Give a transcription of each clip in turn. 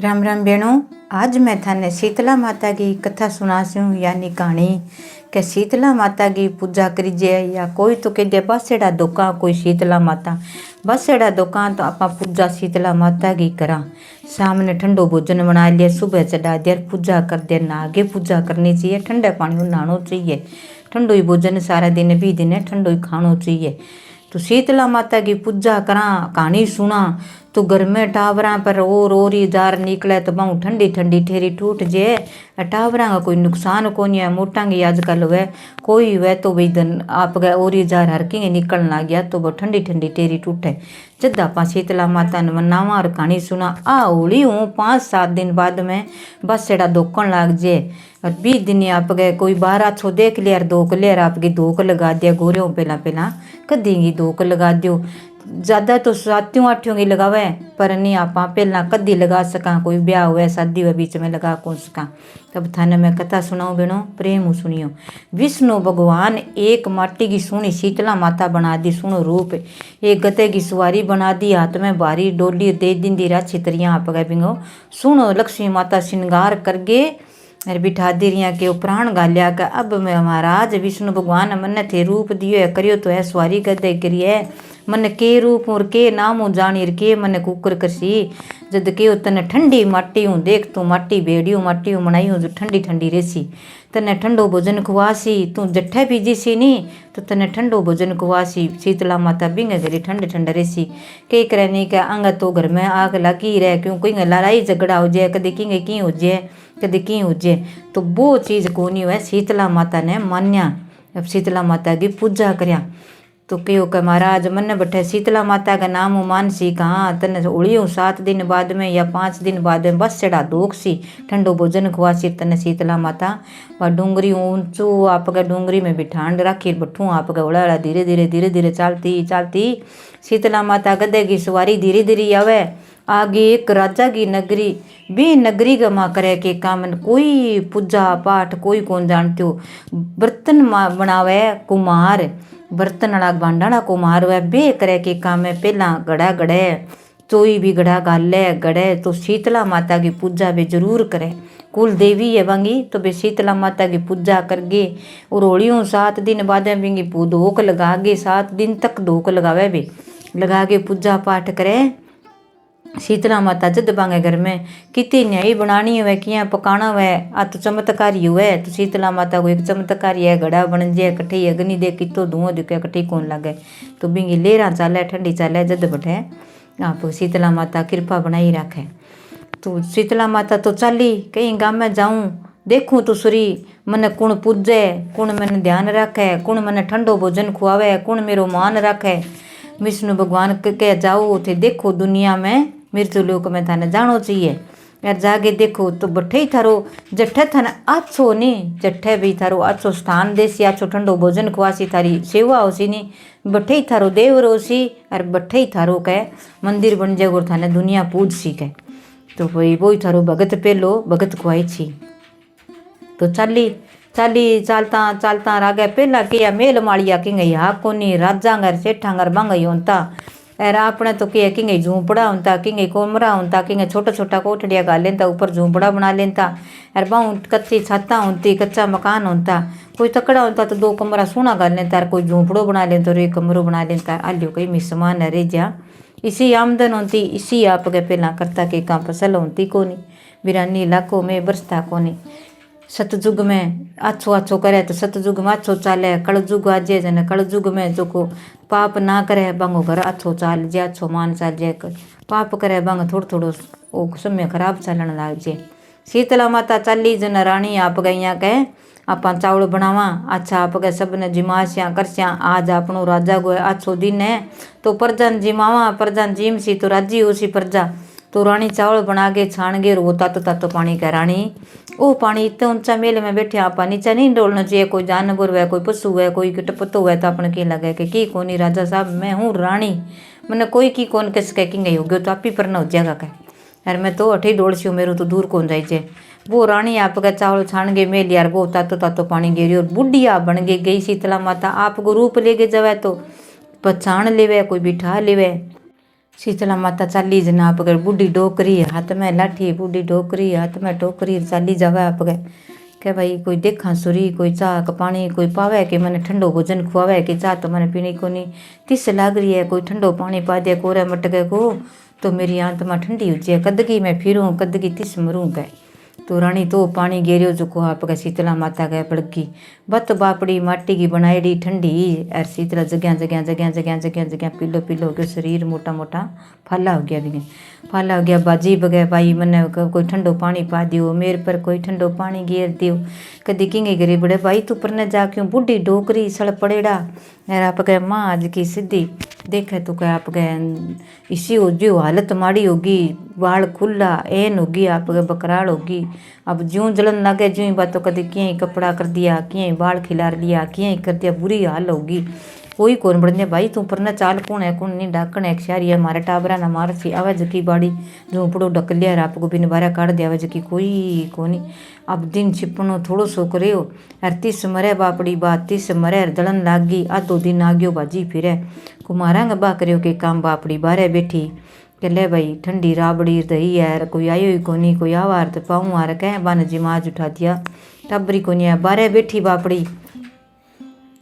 राम राम बेणों। आज मैं थाने शीतला माता की कथा सुनासूँ यानी कहानी के शीतला माता की पूजा करीजे या कोई तो कह दे बसेड़ा दुकान कोई शीतला माता बसेड़ा दुकान तो आप पूजा शीतला माता की करा। सामने ठंडो भोजन बना लिया, सुबह चढ़ा दिया, पूजा कर दिया। ना आगे पूजा करनी चाहिए, ठंडे पानी में नहाना चाहिए, ठंडो ही भोजन सारा दिन भी दिन ठंडो ही खाना चाहिए। तो शीतला माता की पूजा करा, कहानी सुना तो घर में टावरा पर और ही जार निकले तो बहु ठंडी ठंडी ठेरी टूट जे। टावरा का कोई नुकसान को नहीं है, मोटा की आजकल वह कोई वह तो भाई धन आप गए और ही जार हर की निकलने लग गया तो वह ठंडी ठंडी ठेरी टूटे। जब आप शीतला माता ने मनावा और कहानी सुना आ होली हूँ 5-7 दिन बाद में बस एड़ा धोकन लग जे। और 20 दिन आप गए कोई 12 छो देख लिया धोक लिया आपकी धोक लगा दिया गोरियों पहला कदी की धोक लगा दियो। ज़्यादा तो 7-8 की लगावे पर नहीं आप पहला कदी लगा सका, कोई ब्याह हुआ शादी हुआ बीच में लगा कौन सका। तब थाने मैं कथा सुनाऊँ बेणों, प्रेम सुनियो। विष्णु भगवान एक माटी की सुनी शीतला माता बना दी, सुनो रूप एक गते की सवारी बना दी, हाथ में भारी डोली दे दिन दी रात छितरियाँ आप गए बिंगो। सुनो लक्ष्मी माता श्रृंगार करके अरे बिठा दी रिया के प्राण गालिया का। अब मैं महाराज विष्णु भगवान मन थे रूप दियो है करियो तो है सवारी गदे करिए मन के रूप और के नाम हो जानी के मन कुकर करसी। जद के तने ठंडी माटी हूँ देख तू माटी बेड़ी माटी हूँ बनाई हूँ जो ठंडी ठंडी रेसी तने ठंडो भोजन खुआसी तू जट्ठे पीजी सी नहीं तो तने ठंडो भोजन खुआसी। शीतला माता बिंगे घरी ठंडे ठंडे रेसी कई करे नहीं क्या अंग तो घर में आग लगी रहे क्यों कोई लड़ाई झगड़ा हो जाए कभी किंगे की हो जाए कभी की हो जाए तो वो चीज़ को नहीं है। शीतला माता ने मान्या अब शीतला माता की पूजा करया तो कहो कि महाराज मन बैठे शीतला माता का नाम मानसी कहाँ तने उड़ियों 7 दिन बाद में या 5 दिन बाद में बस चढ़ा दोख सी ठंडो भोजन खुआसी तने शीतला माता व डूंगरी ऊंचू आपका डूंगरी में बिठान रखी बठू आपका उड़ा धीरे धीरे चलती चलती शीतला माता गधे की सवारी धीरे धीरे आवे। आगे एक राजा की नगरी भी नगरी गमा करे के काम कोई पूजा पाठ कोई कौन जानते हो। बर्तन बनावे कुमार बर्तन वाला भांडाना कुमार वह बे करे के काम में पहला गड़ा गड़े चोई भी गड़ा गाले गड़े तो शीतला माता की पूजा भी जरूर करे। कुल देवी है बंगी तो बे शीतला माता की पूजा करगे और होलियों 7 दिन बाद बिंगी धोक लगा गे 7 दिन तक धोक लगावे भी लगा के पूजा पाठ करे। शीतला माता जद बांगे घर में कितनी न्यायी बनानी हुए किया पकाना हुए आ तो चमत्कारी हुए तो शीतला माता को एक चमत्कारी है घड़ा बन जाए कट्ठी अग्नि दे कितो धुआं दिखे कट्ठी कौन लगे तो बिंगी लेरा चाले ठंडी चाले जद बैठे आप शीतला माता कृपा बनाई रखे। तो शीतला माता तो चली कहीं गाँव में जाऊँ देखूँ तो सुरी मन कुण पूजे कुण मन ध्यान रखे कुण मन ठंडो भोजन खुआवे कुण मेरो मान रखे। विष्णु भगवान के जाओ थे देखो दुनिया में मृत्यु लोक में थाने जानो चाहिए यार जाके देखो तो बठे ही थारो जट्ठे थाने आछो नहीं जट्ठे भी थारो आछो स्थान देसी आछो ठंडो भोजन खुआसी थारी सेवा होसी नहीं बठे ही थारो देव रोसी और बठे ही थारो कह मंदिर बन जाए और थाने दुनिया पूज सी कह तो भाई वो ही थारो भगत पेलो भगत खुआई छी। तो चाली चालता चालता रागे पहला किया मेल माड़िया कि गई हा कोनी राजांगर सेठांगर बंगई होता एर आपने तो किया कि झूंपड़ा होता कि कोमरा होता कि छोटा छोटा कोठड़िया गा लेता ऊपर झूंपड़ा बना लेता एर बहु कच्ची छत्ता होती कच्चा मकान होता कोई तकड़ा होता तो 2 कमरा सोना गा लेता है कोई झूंपड़ो बना लेता और 1 कमरों बना लेता आलियो कहीं मिसमान रह जा इसी आमदन होती इसी आपके पहला करता के काम फसल होती कोनी बिरानी इलाकों में बरसता कोनी। सतयुग में अच्छो करे तो सतयुग में अच्छो चाले कलयुग आजे जन कलयुग में जो को पाप ना करे बंगो घर अच्छो चाल जे अच्छो मान चाल जे पाप करे बंग थोड़ो वो समय खराब चलन लाग जे। शीतला माता चली जन रानी आप गई कहे आप चावल बनावा अच्छा आप गए सब ने जिमाश्या करस्या आज आपनो राजा गो अच्छो दिन है तो प्रजन जिमावा प्रजन जिम सी तो राजी हो सी प्रजा तो रानी चावल बना के छान गे वो तातो पानी का रानी वो पानी इतना ऊंचा मेल में बैठे आप नीचा नहीं डोलना चाहिए कोई जानवर हुआ कोई पशु है कोई टपतो हुआ तो अपने की लगे कि कोनी राजा साहब मैं हूँ रानी मैंने कोई की कौन किस कह कि हो गयो तो आप ही पर न हो जाएगा कह यार मैं तो अठी डोल सी हूँ मेरू तो दूर कौन जाए। वो रानी आपका चावल छान गे मेल यार वो तातो पानी गेरी और बुढ़िया बन गई शीतला माता आपको रूप ले के जावे तो पहचान लेवे कोई बिठा लेवे शीतला माता चाली जना आप गए बूढ़ी डोकरी हाथ में लाठी बूढ़ी डोकरी हाथ में टोकरी चाली जावे आप गए के भाई कोई देखा सुरी कोई चाह का पानी कोई पावे कि मैंने ठंडो भोजन खुआवे कि चाह तो मैंने पीनी को नहीं तिस लाग रही है कोई ठंडो पानी पा दिया कोरे मटके को तो मेरी आत्मा ठंडी हो जाए कदगी मैं फिरूँ कदगी तिस मरूँ गए तो रानी तो पानी गेरियो जो आप गए शीतला माता गए बड़की बत बापड़ी माटी की बनाईडी ठंडी और शीतला जगह जगह जगह जगह जगह जगह पीलो पीलो हो गया शरीर मोटा मोटा फाला हो गया भी फाला हो गया बाजी बगै भाई मैंने कोई ठंडो पानी पा दियो मेरे पर कोई ठंडो पानी गेर दियो कदी किंगे गिरे बड़े भाई तू पर न जा क्यों बूढ़ी डोकरी सड़ पड़ेड़ा यार आप गए माँ आज की सीधी देखे तो क्या आप गए इसी हो जो हालत माड़ी होगी बाल खुला एन होगी आप गए बकराल होगी अब ज्यों जलन लगे ज्यों ही बातों कभी क्यों कपड़ा कर दिया क्यों बाल खिलार लिया क्यों कर दिया बुरी हाल होगी कोई कौन बढ़ने भाई तू पर न चाल कौन है कौन नहीं डाकण है शारी है हमारे टाबरा ना मार सी आवाज की बाड़ी झोंपड़ो ढक लिया आपको बिन बारा काट दिया आवाज की कोई कोनी अब दिन छिपनो थोड़ो सो करे हो यार तिस मरे बापड़ी बात तिस मरे जलन लाग गई आधो दिन आ गयो बाजी फिरे कुमारा बा करो के काम बापड़ी बारे बैठी के ले भाई ठंडी राबड़ी दही यार कोई आयो ही कोनी कोई आवार तो पाऊँ आर कह बन जी माज उठा दिया टबरी कोनी है बारे बैठी बापड़ी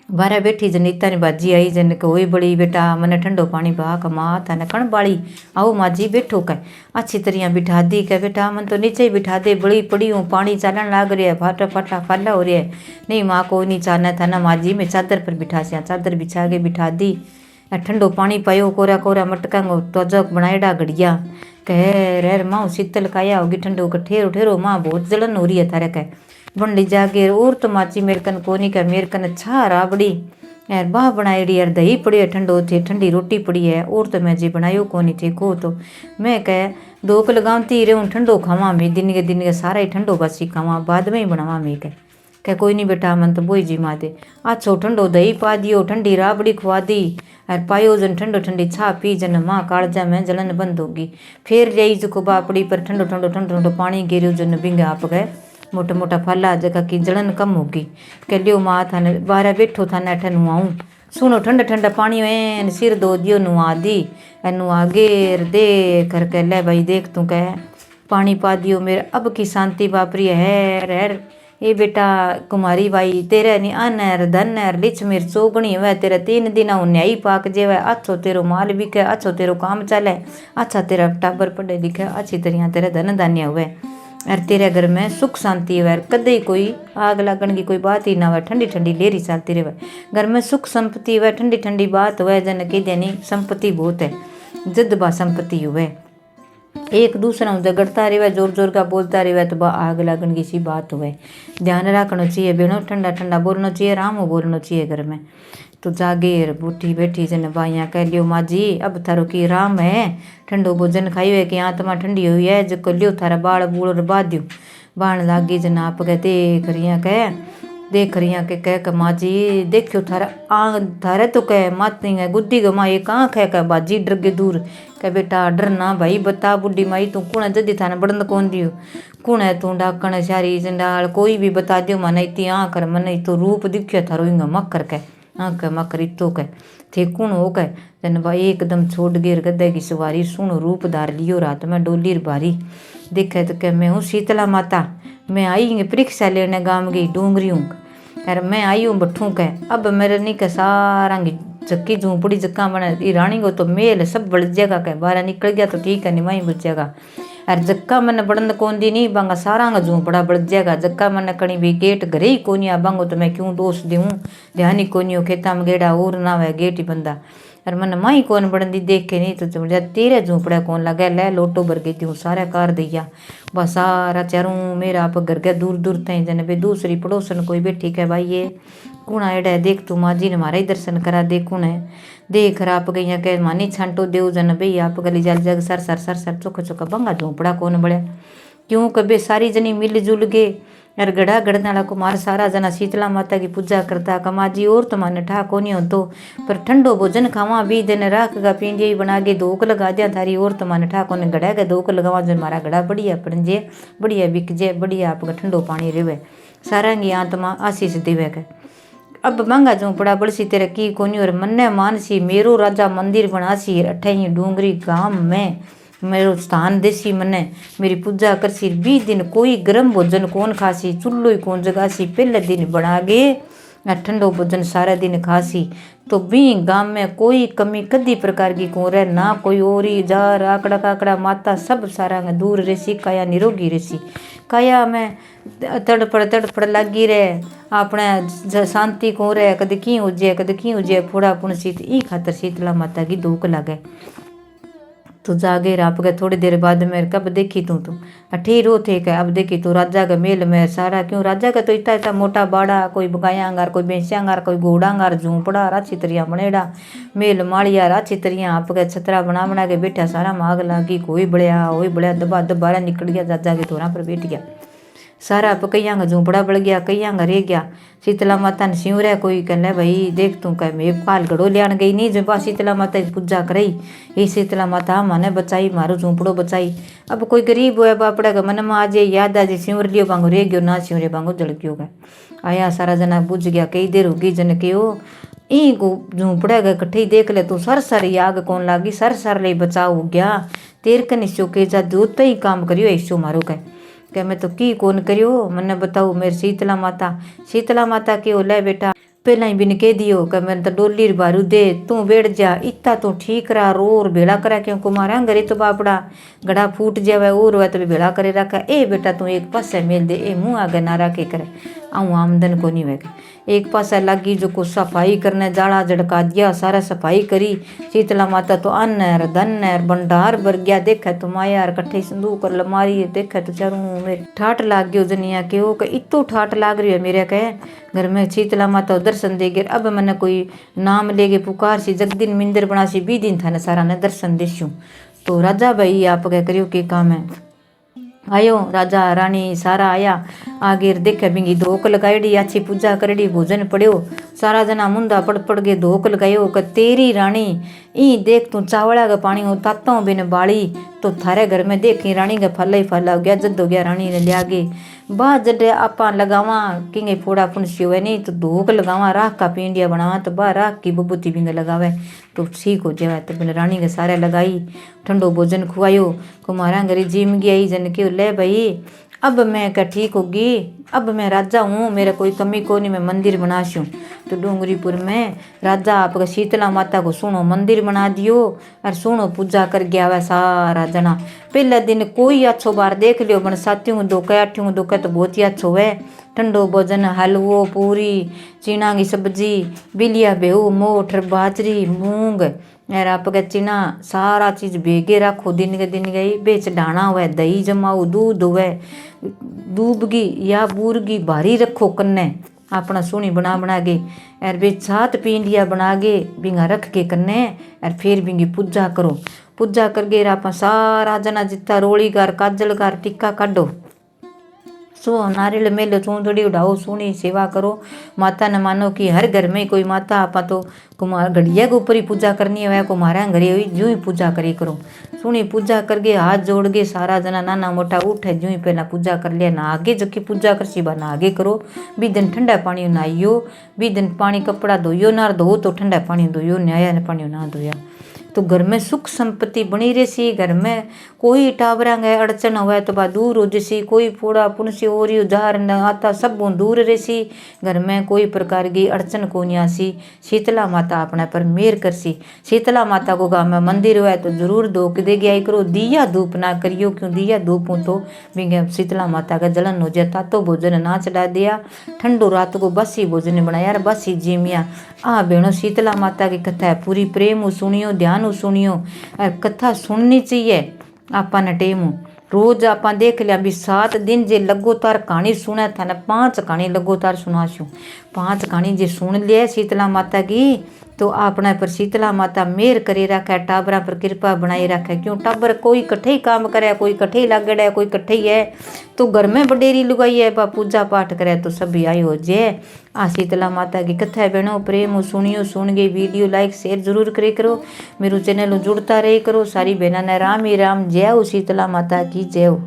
बारे बैठी जनीता ने बाजी आई जन कोई बड़ी बेटा मैंने ठंडो पानी बहा कमा था न कण बाड़ी आओ माजी बैठो कह अच्छी तरह बिठा दी कह बेटा मन तो नीचे ही बिठा दे बड़ी पड़ी हूँ पानी चालन लाग रहा है फाटा फाटा फाला हो रहा है नहीं माँ को नहीं चाहना था ना माजी मैं चादर पर बिठा सिया चादर बिछा के बिठा दी ठंडो पानी पायो कोरा कोरा मटका तो जग बनाएडा घड़िया कह रे माँ शीतल काया होगी ठंडो का ठेरो ठेरो माँ बहुत जलन हो रही है थारे कह बंडी जागे और तो माची मेरे कन कोनी का मेरे कन अच्छा राबड़ी यार बाह बनाईडी यार दही पड़ी है ठंडो थे ठंडी रोटी पड़ी है और तो मैं जी बनायो कोनी थे को तो मैं कह दो को लगाती रहूँ ठंडो खावा मैं दिन के सारा ही ठंडो बसी खावा बाद में ही बनावा मैं कह कोई नहीं बेटा मन तो बोई जी माँ दे अच्छो ठंडो दही पा दियो ठंडी राबड़ी खुआ दी और पायो जन ठंडो ठंडी छा पी जन माँ कालजा में जलन बंद होगी फिर रही जो बापड़ी पर ठंडो ठंडो ठंडो ठंडो पानी गिरो जन बिंग आप गए मोटा मोटा फला जगह की जलन कम होगी कह लियो माँ थाने बारह बैठो थाने अठ नुआऊँ सुनो ठंडा ठंडा पानी एन सिर धो दियो नुआ दी नुआ गेर दे करके ले भाई देख तू कह पानी पा दियो मेरे अब की शांति बापरी है ये बेटा कुमारी भाई तेरे नहीं अनर धनर लिच मेर चोगणी वह तेरा 3 दिन न्यायी पाक जेव अच्छो तेरो माल बिके अच्छो तेरो काम चले अच्छा तेरा टाबर पढ़े लिखे अच्छी तरह तेरा धन धान्य हुए और तेरे घर में सुख शांति हुए कदे कोई आग लगन की कोई बात ही ना हुए ठंडी ठंडी लेरी चलती रहे घर में सुख संपत्ति हुए ठंडी ठंडी बात हुए जन की देनी संपत्ति बहुत है जदबा संपत्ति हुए एक दूसरा झगड़ता रहे जोर जोर का बोलता रहे तो आग लगन की सी बात हुए ध्यान रखना चाहिए बेनो ठंडा ठंडा बोलना चाहिए रामो बोलना चाहिए घर में तो जागेर बूठी बैठी जन बाइया कह लियो माँ जी अब थारो की राम है ठंडो भोजन खाई है कि आत्मा ठंडी हुई है जो लियो थारा बाल बूल बाध्यो बाण लागी जन आप कह देख रही के कह के माँ जी देखियो थारे तो कह माती है गुद्दी ग माँ एक आँख है कह बाजी डर के दूर कह बेटा डरना भाई बता बुढ़ी माई तू कौन है जदी थाने बड़न कौन दियो कौन है तू डाकण शारी जंडाल कोई भी बता दियो मन इतनी आँख कर मन तो रूप दिखियो थारो इंग मकर कह आँख मकर इतो कह थे कौन हो कह जन भाई एकदम छोड़ गिर गद्दे की सवारी सुन रूप धार लियो रात में डोलीर भारी देखे तो कह मैं हूँ शीतला माता मैं आई परीक्षा लेने गाँव गई डूंगरी हूँ यार मैं आई हूँ बठू कह अब मेरे नहीं कह सारा चक्की झूपड़ी जक्का बने रानी को तो मेल सब बढ़ जाएगा कह बाहर निकल गया तो ठीक है नहीं वहीं बढ़ जाएगा यार जक्का मन बड़न कौन दी नहीं बांगा सारा का झूपड़ा बढ़ जाएगा जक्का मन कणी भी गेट घरे ही कोनी आ बांगो तो मैं क्यों दोष दूँ ध्यान ही कोनी हो खेता में गेड़ा और ना हुआ गेट ही बंदा और मन माई कौन बढ़न दी देख के नहीं तो चमड़ा तेरे झूपड़ा कौन लगा ले लोटो भर गई थी सारा कार दिया बस सारा चारों मेरा आप घर गया दूर दूर थे जन भाई दूसरी पड़ोसन कोई बैठी है भाई ये कौन आएड़ा है देख तू माँ जी ने हमारा ही दर्शन करा दे कौन है देख आप गई कह मानी छांटो देव जन भाई आप गली जल जग सर सर सर सर चौका चौका बंगा झोंपड़ा कौन बड़ा क्यों कभी सारी जनी मिल जुल गए यार गढ़ा गढ़नाला कुमार सारा जना शीतला माता की पूजा करता कमा जी और तो मन ठा कोनी हो तो पर ठंडो भोजन खावा भी दिन राख गा पींजे ही बना के धोक लगा दिया थारी और तो मन ठा कोने गढ़ा के धोक लगावा जो मारा गढ़ा बढ़िया पड़जे बढ़िया बिकजे बढ़िया आपका ठंडो पानी रेवे सारा की आत्मा आशीष देवे के अब महंगा झोंपड़ा बड़सी तेरे की कोनी और मन्ने मानसी मेरो राजा मंदिर बनासी अठई डूंगरी गांव में मेरो स्थान देसी मने मेरी पूजा करसी 20 दिन कोई गर्म भोजन कौन खासी चुल्लो ही कौन जगासी पहले दिन बनागे ठंडो भोजन सारा दिन खासी तो भी गांव में कोई कमी कदी प्रकार की को रहे ना कोई ओरी जार आकड़ा काकड़ा माता सब सारा दूर रेसी काया निरोगी रेसी काया में तड़पड़ लगी रहे अपने शांति को रहे कद की उजे फोड़ा पुण शीत ई खातर शीतला माता की धूक लगे तो जागे राप गए थोड़ी देर बाद में कब देखी तू तो अठी रो थे क्या अब देखी तो राजा का मेल में सारा क्यों राजा का तो इतना इतना मोटा बाड़ा कोई बगायांगार कोई बेस्यांगार कोई घोड़ांगार झूंपड़ा राची तरिया बनेड़ा मेल माड़िया राची तरिया आप गए छतरा बना के बैठा सारा माग लागी कोई बड़िया दबा दबारा निकल गया राजा के तोरा पर बैठ गया सारा आप कईया का झूंपड़ा बढ़ गया कईया का रह गया शीतला माता ने सिंह रहा कोई कहले भाई देख तू कह मैं काल घड़ो लियान गई नहीं जब शीतला माता की पूजा कराई ये शीतला माता माने बचाई मारो झूंपड़ो बचाई अब कोई गरीब हो बापड़ा का मन में आ जाए याद आ जाए सिंवर लियो बांगो रह गयो ना सिंवरे बांगो जल गयो गए आया सारा जना बुझ गया कई देर होगी जन के ओ ई को झूंपड़ा गए कट्ठे देख ले तू सर आग कौन लागी सर ले बचाव हो गया तेर कन हिस्सों के जा दूध पे ही काम करियो हिस्सों मारो कह क्या मैं तो की कौन करियो मन्ने बताओ मेरे शीतला माता के ओ ले बेटा पहला ही बिन कह दियो कि मैं तो डोली बारू दे तू बैठ जा इतना तू ठीक रहा रोर भेड़ा करा क्यों कुमारा घरे तो बापड़ा गड़ा फूट जावे और वह तो भेड़ा करे रखा ए बेटा तू एक पासे मेल दे ए मुँह आगे ना रखे करे आऊँ आमदन को नहीं वेगे एक पासा लगी जो को सफाई करने जाड़ा झड़का दिया सारा सफाई करी शीतला माता तो अन्न है धन है भंडार भर गया देखा तो माया कट्ठे संदूक और लमारी देखा तो चारू मेरे ठाट लाग गयो जनिया के ओ इतो ठाट लाग रही है मेरे कहे घर में शीतला माता दर्शन देगे अब मैंने कोई नाम लेगे पुकार सी जगदिन मिंदर बना सी 20 दिन था न सारा ने दर्शन देशू तो राजा भाई आप क्या करियो के काम है आयो राजा रानी सारा आया आगे देखे बिंगी धोक लगाईडी अच्छी पूजा करेडी भोजन पड़ियो सारा जना मुंदा पड़ के धोक लगायो क तेरी रानी ई देख तू चावड़ा का पानी हो ताता बिन बाड़ी तो थारे घर में देखी रानी का फल ही फल हो गया जद हो गया रानी ने लिया गे बा जड आपा लगावा किंगे फोड़ा पुनसी हुए नहीं तो धोक लगावा राख का पिंडिया बनावा तो बा राख की बबूती बिंग लगावे तो ठीक हो जाए तो बिन रानी के सारे लगाई ठंडो भोजन खुआयो कुमारा घरे जिम गई जन के ले भाई अब मैं क्या ठीक होगी अब मैं राजा हूँ मेरा कोई कमी को नहीं मैं मंदिर बनाशूँ तो डूंगरीपुर में राजा आपका शीतला माता को सुनो मंदिर बना दियो और सुनो पूजा कर गया वै सारा जना पहले दिन कोई अच्छो बार देख लियो बन साथियों दोके आठियों दोके तो बहुत ही अच्छो है ठंडो भोजन हलवो पूरी चीना की सब्जी बिलिया बेहू मोठ बाजरी मूंग और आपका चीना सारा चीज़ भेगे रखो दिन के दिन गई बेच डाना हुआ दही जमाओ दूध हुआ दूबगी या बूरगी भारी रखो कन्ने अपना सोनी बना के और बे 7 पिंडिया बना के बिंगा रख के कन्ने और फिर बिंगी पूजा करो पूजा करके आप सारा जना जितना रोली कार काजल कार टिक्का काटो सो नारियल मेलो चूंदड़ी उड़ाओ सोनी सेवा करो माता न मानो कि हर घर में कोई माता आपा तो कुमार घड़िया के ऊपर ही पूजा करनी है कुमारा घरे हुई जो ही पूजा करी करो सुनी पूजा करके हाथ जोड़ के सारा जना नाना मोटा उठे जो ही पहला पूजा कर लिया ना आगे जो कि पूजा कर सी ना आगे करो भी दिन ठंडा पानी नहाइयो भी दिन पानी कपड़ा धोइयो ना धो तो ठंडा पानी धोइयो न्याया ने पानी ना धोया तो घर में सुख संपत्ति बनी रहसी घर में कोई टावरा गए अड़चन हुआ तो बा दूर हो जैसी कोई फोड़ा पुनसी ओरी उजार न आता सब दूर रहसी घर में कोई प्रकार की अड़चन को नहीं आसी शीतला माता अपने पर मेहर करसी शीतला माता को गाँव में मंदिर हुआ तो जरूर धोक दे गया करो दिया धूप ना करियो क्यों दिया धूप हो तो बिंगे शीतला माता का जलन हो जाए तातो भोजन ना चढ़ा दिया ठंडो रात को बसी भोजन बनाया बसी जिमिया आ बेणो शीतला माता की कथा है पूरी प्रेम सुनियो ध्यान सुनियो और कथा सुननी चाहिए आपा ने टेम रोज आपा देख लिया भी 7 दिन जे लगोतार कहानी सुना था ना 5 कहानी लगोतार सुनाशू 5 कहानी जे सुन लिया शीतला माता की तो अपने पर शीतला माता मेहर करे रखे टाबरा पर कृपा बनाई रखे क्यों टाबर कोई कट्ठे ही काम करे कोई कट्ठे ही लागड़ है कोई कट्ठे ही है तो घर में बडेरी लुगाई है बा पूजा पाठ करे तो सभी आई हो जाए आ शीतला माता की कथा है बहनों प्रेम सुनियो सुन गई वीडियो लाइक शेयर जरूर करे करो मेरे चैनल जुड़ता रहे करो सारी बहना ने राम ही राम जय हो शीतला माता की जय हो।